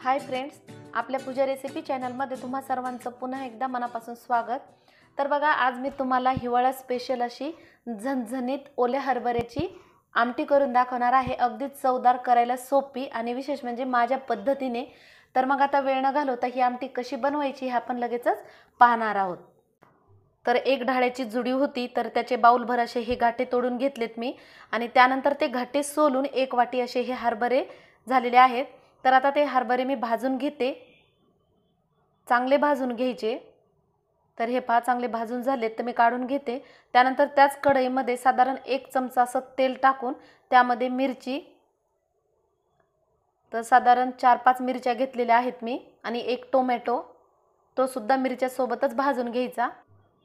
Hi friends, आपल्या पूजा recipe चॅनलमध्ये तुम्हा सर्वांचं पुन्हा एकदा मनापासून स्वागत। तर बघा, आज मी तुम्हाला हिवाळा स्पेशल अशी झणझणीत ओल्या हरभऱ्याची आमटी करून दाखवणार आहे। अगदी चवदार, करायला सोपी आणि विशेष म्हणजे माझ्या पद्धतीने। तर मग आता वेळ न घालवता ही आमटी कशी बनवायची हे आपण लगेचच पाहणार आहोत। तर एक ढाळ्याची जुडी होती, तर त्याचे बाउलभर असे हे घाटे तोडून घेतलेत मी आणि त्यानंतर ते घाटे सोलून एक वाटी असे हे हरभरे झालेले आहेत। तर आता ते हरभरे मी भाजून घेते, चांगले भाजून घ्यायचे। तर हे पहा, चांगले भाजून झालेत तर मी काढून घेते। त्यानंतर त्याच कढईमध्ये साधारण 1 चमचा असं तेल टाकून त्यामध्ये मिरची, तर साधारण 4-5 मिरच्या घेतलेल्या आहेत मी, आणि 1 टोमॅटो, तो सुद्धा मिरच्या सोबतच भाजून घ्यायचा।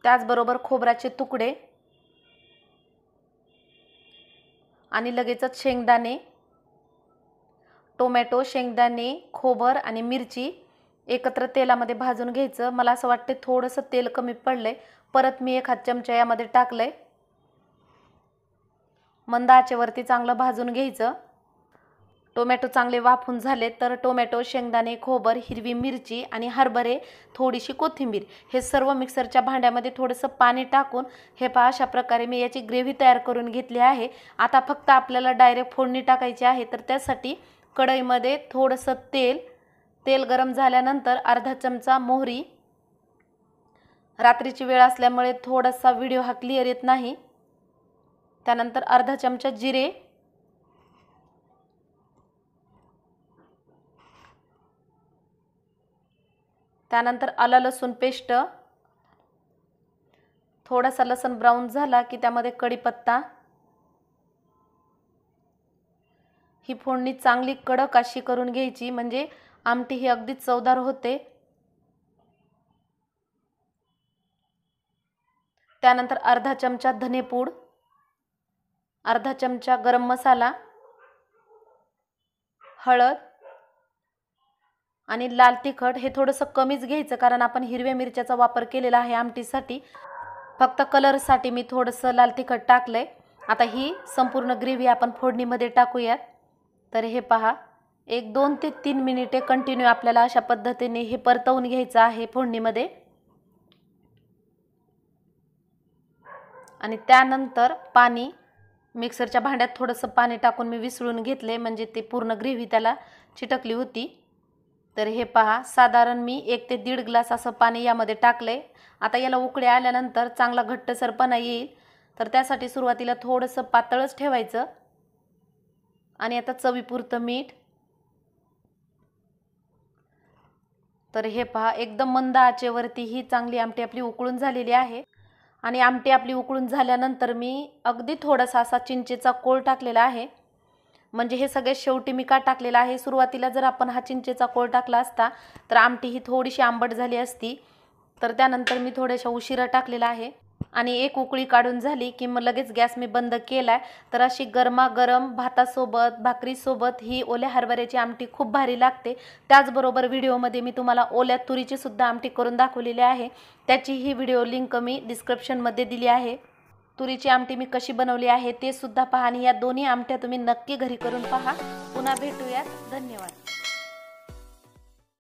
त्याचबरोबर खोबऱ्याचे तुकडे आणि लगेचच शेंगदाणे, टोमॅटो, शेंगदाणे, खोबर आणि मिरची एकत्र तेलामध्ये भाजून घ्यायचं। मला असं वाटते थोडंसं तेल कमी पडलंय, परत मी 1 हात चमचा यामध्ये टाकलंय। मंद आचेवरती चांगलं भाजून घ्यायचं। टोमॅटो चांगले वाफून झाले तर टोमॅटो, शेंगदाणे, खोबर, हिरवी मिरची आणि हरभरे, थोडीशी कोथिंबीर हे सर्व मिक्सरच्या भांड्यामध्ये थोडंसं पाणी टाकून हे पहा, अशा प्रकारे मी याची ग्रेव्ही तयार करून घेतली आहे। आता फक्त आपल्याला डायरेक्ट फोडणी टाकायची आहे। तर त्यासाठी कढईमध्ये थोडंसं तेल गरम झाल्यानंतर अर्धा चमचा मोहरी, रात्रीची वेळ असल्यामुळे थोडासा व्हिडिओ हा क्लिअर येत नाही। त्यानंतर अर्धा चमचा जिरे, त्यानंतर आलं लसूण पेस्ट, थोडासा लसूण ब्राऊन झाला की त्यामध्ये कढीपत्ता, ही फोडणी चांगली कडक अशी करून घ्यायची, म्हणजे आमटी ही अगदी चवदार होते। त्यानंतर अर्धा चमचा धनेपूड, अर्धा चमचा गरम मसाला, हळद आणि लाल तिखट हे थोडंसं कमीच घ्यायचं, कारण आपण हिरव्या मिरच्याचा वापर केलेला आहे आमटीसाठी। फक्त कलरसाठी मी थोडंसं लाल तिखट टाकलंय। आता ही संपूर्ण ग्रेव्ही आपण फोडणीमध्ये टाकूयात। तर हे पहा, 1-2 ते 3 मिनिटे कंटिन्यू आपल्याला अशा पद्धतीने हे परतवून घ्यायचं आहे फोडणीमध्ये। आणि त्यानंतर पाणी, मिक्सरच्या भांड्यात थोडंसं पाणी टाकून मी विसळून घेतले, म्हणजे ते पूर्ण ग्रेव्ही त्याला चिटकली होती। तर हे पहा, साधारण मी 1 ते 1.5 ग्लास असं पाणी यामध्ये टाकले। आता याला उकळी आल्यानंतर चांगला घट्टसरपणा येईल, तर त्यासाठी सुरुवातीला थोडंसं पातळच ठेवायचं। आणि आता चवीपुरतं मीठ। तर हे पहा, एकदम मंद आचेवरती ही चांगली आमटी आपली उकळून झालेली आहे। आणि आमटी आपली उकळून झाल्यानंतर मी अगदी थोडासा असा चिंचेचा कोळ टाकलेला आहे। म्हणजे हे सगळे शेवटी मी का टाकलेला आहे, सुरुवातीला जर आपण हा चिंचेचा कोळ टाकला असता तर आमटी ही थोडीशी आंबट झाली असती। तर त्यानंतर मी थोड्याशा उशिरा टाकलेला आहे। आणि एक उकळी काढून झाली की मग लगेच गॅस मी बंद केलाय। तर अशी गरमागरम भातासोबत, भाकरीसोबत ही ओल्या हरभऱ्याची आमटी खूप भारी लागते। त्याचबरोबर व्हिडिओमध्ये मी तुम्हाला ओल्या तुरीची सुद्धा आमटी करून दाखवलेली आहे, त्याची ही व्हिडिओ लिंक मी डिस्क्रिप्शनमध्ये दिली आहे। तुरीची आमटी मी कशी बनवली आहे ते सुद्धा पहा, आणि या दोन्ही आमट्या तुम्ही नक्की घरी करून पहा। पुन्हा भेटूयात, धन्यवाद।